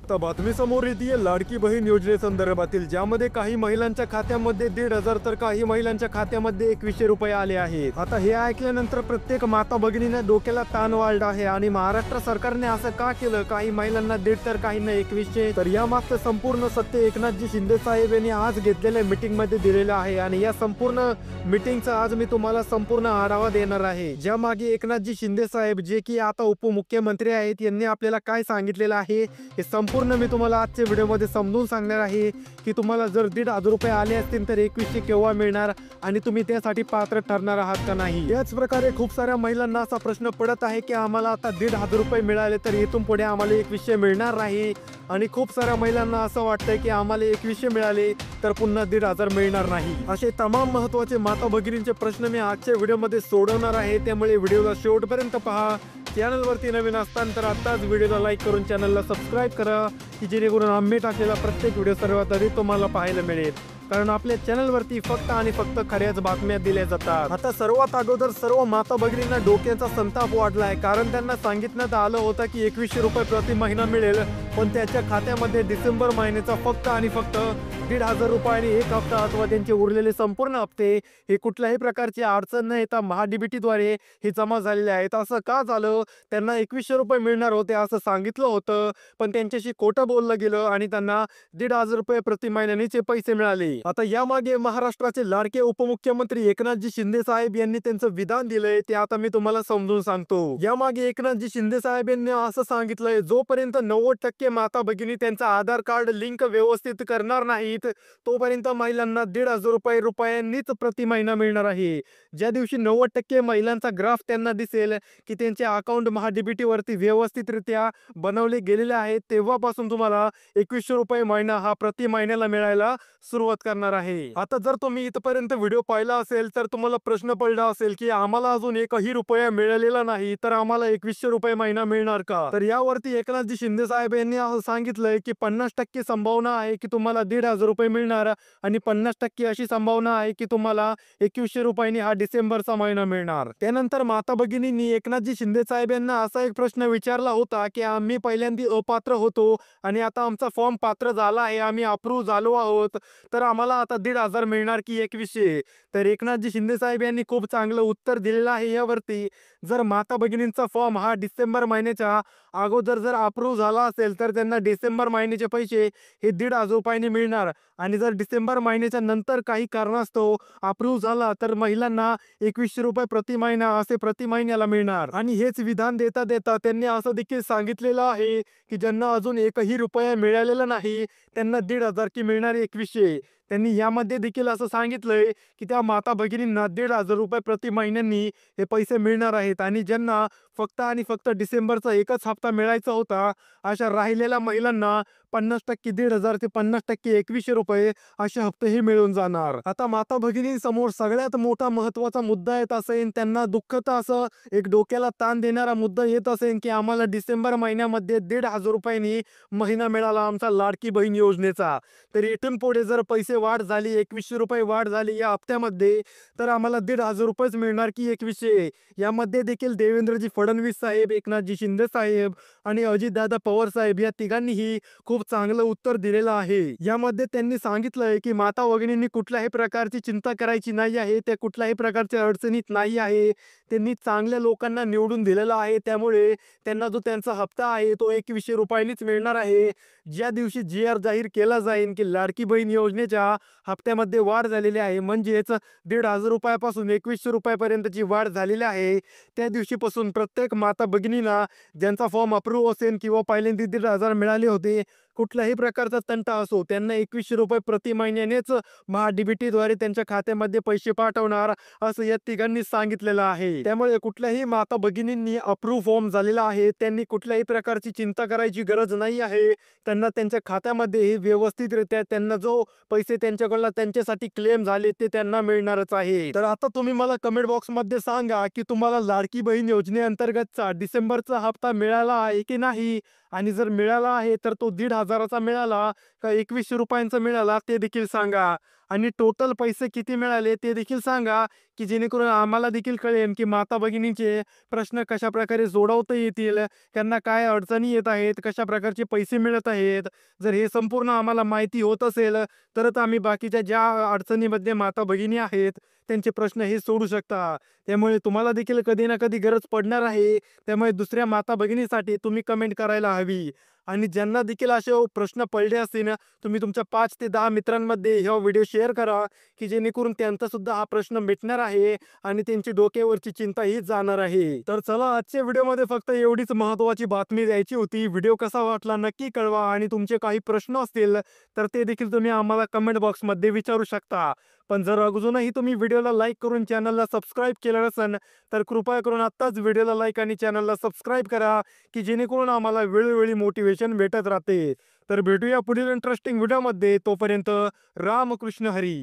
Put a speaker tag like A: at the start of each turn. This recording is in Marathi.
A: आता बातमी समोर येते लाडकी बहीण योजनेसंदर्भातील, ज्यामध्ये काही महिलांच्या खात्यामध्ये 1,500 तर काही महिलांच्या खात्यामध्ये 2,100 रुपये आले आहेत। आता हे ऐकल्यानंतर प्रत्येक माता भगिनीने डोक्याला ताण वाढला आहे आणि महाराष्ट्र सरकारने असं का केलं, काही महिलांना 1,500 तर काहींना 2,100, तर यामागचं संपूर्ण सत्य एकनाथजी शिंदे साहेब यांनी आज घेतलेल्या मीटिंग मध्ये दिलेलं आहे आणि या संपूर्ण मीटिंगचा आज मी तुम्हाला संपूर्ण आढावा देणार आहे। ज्या मागे एकनाथजी शिंदे साहेब, जे की आता उपमुख्यमंत्री आहेत, यांनी आपल्याला काय सांगितलेलं आहे हे संपूर्ण मी तुम्हाला आजच्या व्हिडिओमध्ये समजून सांगणार आहे की तुम्हाला जर 1,500 रुपये आले असतील तर 2,100 केव्हा मिळणार आणि तुम्ही त्यासाठी पात्र ठरणार आहात का नाही। याच प्रकारे खूप साऱ्या महिलांना असा प्रश्न पडत आहे की आम्हाला आता 1,500 रुपये मिळाले तर इथून पुढे आम्हाला 2,100 मिळणार नाही, आणि खूप साऱ्या महिलांना असं वाटतंय की आम्हाला 2,100 मिळाले तर पुन्हा 1,500 मिळणार नाही। असे तमाम महत्त्वाचे माता भगिनींचे प्रश्न मी आजच्या व्हिडिओमध्ये सोडवणार आहे, त्यामुळे व्हिडिओला शेवटपर्यंत पहा। चॅनलवरती नवीन असताना तर आताच व्हिडिओला लाईक करून चॅनलला सबस्क्राईब करा की जेणेकरून आम्ही टाकलेला प्रत्येक व्हिडिओ सर्वात आधी तुम्हाला पाहायला मिळेल, कारण आपल्या चॅनलवरती फक्त आणि फक्त खऱ्याच बातम्या दिल्या जातात। आता सर्वात अगोदर सर्व माता भगिनींना डोक्याचा संताप वाढला आहे, कारण त्यांना सांगितण्यात आलं होतं की 2,100 रुपये प्रति महिना मिळेल, पण त्याच्या खात्यामध्ये डिसेंबर महिन्याचा फक्त आणि फक्त 1,500 रुपये आणि 1 हप्ता अथवा त्यांचे उरलेले संपूर्ण हप्ते हे कुठल्याही प्रकारची अडचण न येता महाडीबीटी द्वारे हे जमा झालेले आहेत। असं का झालं, त्यांना 2,100 रुपये मिळणार होते असं सांगितलं होतं, पण त्यांच्याशी खोटं बोललं गेलं आणि त्यांना 1,500 रुपये प्रति महिन्याचे पैसे मिळाले। आता यामागे महाराष्ट्राचे लाडके उपमुख्यमंत्री एकनाथजी शिंदे साहेब यांनी त्यांचं विधान दिलंय, ते आता मी तुम्हाला समजून सांगतो। यामागे एकनाथजी शिंदे साहेब यांनी असं सांगितलंय, जोपर्यंत 90% माता भगिनी त्यांचा आधार कार्ड लिंक व्यवस्थित करणार नाहीत तोपर्यंत महिलांना 1,500 रुपयांनीच प्रति महिना मिळणार आहे। ज्या दिवशी 90% महिलांचा ग्राफ त्यांना दिसेल की त्यांचे अकाउंट महाडीबीटी वरती व्यवस्थितरित्या बनवले गेलेले आहेत, तेव्हापासून तुम्हाला 2,100 रुपये महिना हा प्रति महिन्याला मिळायला सुरुवात करणार आहे। आता जर तुम्ही इथपर्यंत व्हिडिओ पाहिला असेल तर तुम्हाला प्रश्न पडला असेल की आम्हाला अजून 1ही रुपया मिळालेला नाही, तर आम्हाला 2,100 रुपये महिना मिळणार का। तर यावरती एकनाथजी शिंदे साहेब यांनी असं सांगितलंय की 50% संभावना आहे की तुम्हाला 1,500 रुपये मिळणार आणि 50% अशी संभावना आहे की तुम्हाला 2,100 रुपयांनी हा डिसेंबरचा महिना मिळणार। त्यानंतर माता भगिनींनी एकनाथजी शिंदे साहेब यांना असा एक प्रश्न विचारला होता की आम्ही पहिल्यांदा अपात्र होतो आणि आता आमचा फॉर्म पात्र झाला आहे, आम्ही अप्रूव्ह झालो आहोत, तर आम्हाला आता 1,500 मिळणार की 2,100। तर एकनाथजी शिंदे साहेब यांनी खूप चांगलं उत्तर दिलेलं आहे यावरती। जर माता भगिनींचा फॉर्म हा डिसेंबर महिन्याच्या अगोदर जर अप्रूव्ह झाला असेल तर त्यांना डिसेंबर महिन्याचे पैसे हे 1,500 रुपयांनी मिळणार, आणि जर डिसेंबर महिन्याच्या नंतर काही कारणास्तव अप्रूव्ह झाला तर महिलांना 2,100 रुपये प्रति महिना असे प्रति महिन्याला मिळणार। आणि हेच विधान देता देता त्यांनी असं देखील सांगितलेलं आहे की ज्यांना अजून 1ही रुपया मिळालेला नाही त्यांना 1,500 की मिळणार 2,100। त्यांनी यामध्ये देखील असं सांगितलंय की त्या माता भगिनींना 1,500 रुपये प्रति महिन्यांनी हे पैसे मिळणार आहेत, आणि ज्यांना फक्त आणि फक्त डिसेंबरचा एकच हप्ता मिळायचा होता अशा राहिलेल्या महिलांना 50% 1,500 ते 50% 2,100 रुपये असे हप्तेही मिळून जाणार। आता माता भगिनींसमोर सगळ्यात मोठा महत्वाचा मुद्दा येत असेल, त्यांना दुःखद असं एक डोक्याला ताण देणारा मुद्दा येत असेल की आम्हाला डिसेंबर महिन्यामध्ये 1,500 रुपयांनी महिना मिळाला आमचा लाडकी बहीण योजनेचा, तर इथून पुढे जर पैसे वाढ झाली, 2,100 रुपये वाढ झाली या हप्त्यामध्ये, तर आम्हाला 1,500 रुपयेच मिळणार की 2,100। यामध्ये देखील देवेंद्रजी फडणवीस साहेब, एकनाथजी शिंदे साहेब आणि अजितदादा पवार साहेब या तिघांनीही खूप चांगलं उत्तर दिलेलं आहे। यामध्ये त्यांनी सांगितलंय की माता भगिनींनी कुठल्याही प्रकारची चिंता करायची नाही आहे, ते कुठल्याही प्रकारच्या अडचणीत नाही आहे, त्यांनी चांगल्या लोकांना निवडून दिलेला आहे, त्यामुळे त्यांना जो त्यांचा हप्ता आहे तो 2,100 रुपयांनीच मिळणार आहे। ज्या दिवशी GR जाहीर केला जाईल की लाडकी बहीण योजनेच्या हप्त्यामध्ये वाढ झालेली आहे, म्हणजेच 1,500 रुपयापासून 2,100 रुपयापर्यंतची वाढ झालेली आहे, त्या दिवशीपासून प्रत्येक माता भगिनीला ज्यांचा फॉर्म अप्रूव्ह असेल किंवा पहिल्यांदा 1,500 मिळाले होते, कुठल्याही प्रकारचा तंटा असो, त्यांना 2,100 रुपये प्रति महिन्यानेच महाडीबीटी द्वारे त्यांच्या खात्यामध्ये पैसे पाठवणार असं या तिघांनी सांगितलेलं आहे। त्यामुळे कुठल्याही माता भगिनींनी अप्रूव्ह फॉर्म झालेला आहे, त्यांनी कुठल्याही प्रकारची चिंता करायची गरज नाही आहे, त्यांना त्यांच्या खात्यामध्ये व्यवस्थितरित्या त्यांना जो पैसे त्यांच्याकडून त्यांच्यासाठी क्लेम झाले ते त्यांना मिळणारच आहे। तर आता तुम्ही मला कमेंट बॉक्स मध्ये सांगा की तुम्हाला लाडकी बहीण योजनेअंतर्गतचा डिसेंबरचा हप्ता मिळाला आहे की नाही, आणि जर मिळाला आहे तर तो 1,500चा मिळाला का 2,100 रुपयांचा मिळाला ते देखील सांगा। आणि टोटल पैसे किती मिळाले ते देखील सांगा, की जेणेकरून आम्हाला देखील कळेल, की माता भगिनींचे प्रश्न कशाप्रकारे सोडवता येतील, त्यांना काय अडचणी येत आहेत, कशा प्रकारचे पैसे मिळत आहेत. जर हे संपूर्ण आम्हाला माहिती होत असेल, तरच आम्ही बाकीच्या ज्या अडचणीमध्ये माता भगिनी आहेत, त्यांचे प्रश्न हे सोडू शकता. त्यामुळे तुम्हाला देखील कधी ना कधी गरज पडणार आहे. त्यामुळे दुसऱ्या माता भगिनीसाठी तुम्ही कमेंट करायला हवी. आणि ज्यांना देखील असे प्रश्न पडले असतील ना, तुम्ही तुमच्या 5 ते 10 मित्रांमध्ये हा व्हिडिओ शेअर करा, की जेणेकरून त्यांचा सुद्धा हा प्रश्न मिटणार आहे आणि त्यांची डोक्यावरची चिंता ही जाणार आहे. तर चला, आजच्या व्हिडिओमध्ये फक्त एवढीच महत्त्वाची बातमी द्यायची होती. व्हिडिओ कसा वाटला नक्की कळवा आणि तुमचे काही प्रश्न असतील तर ते देखील तुम्ही आम्हाला कमेंट बॉक्समध्ये विचारू शकता. पण जर अजूनही तुम्ही व्हिडिओला लाईक करून चॅनलला सबस्क्राईब केलं नसेल, तर कृपया करून आत्ताच व्हिडिओला लाईक आणि चॅनलला सबस्क्राईब करा, की जेणेकरून आम्हाला वेळोवेळी मोटिवेशन भेटत राहते. तर भेटूया पुढील इंटरेस्टिंग व्हिडिओमध्ये. तोपर्यंत रामकृष्ण हरी.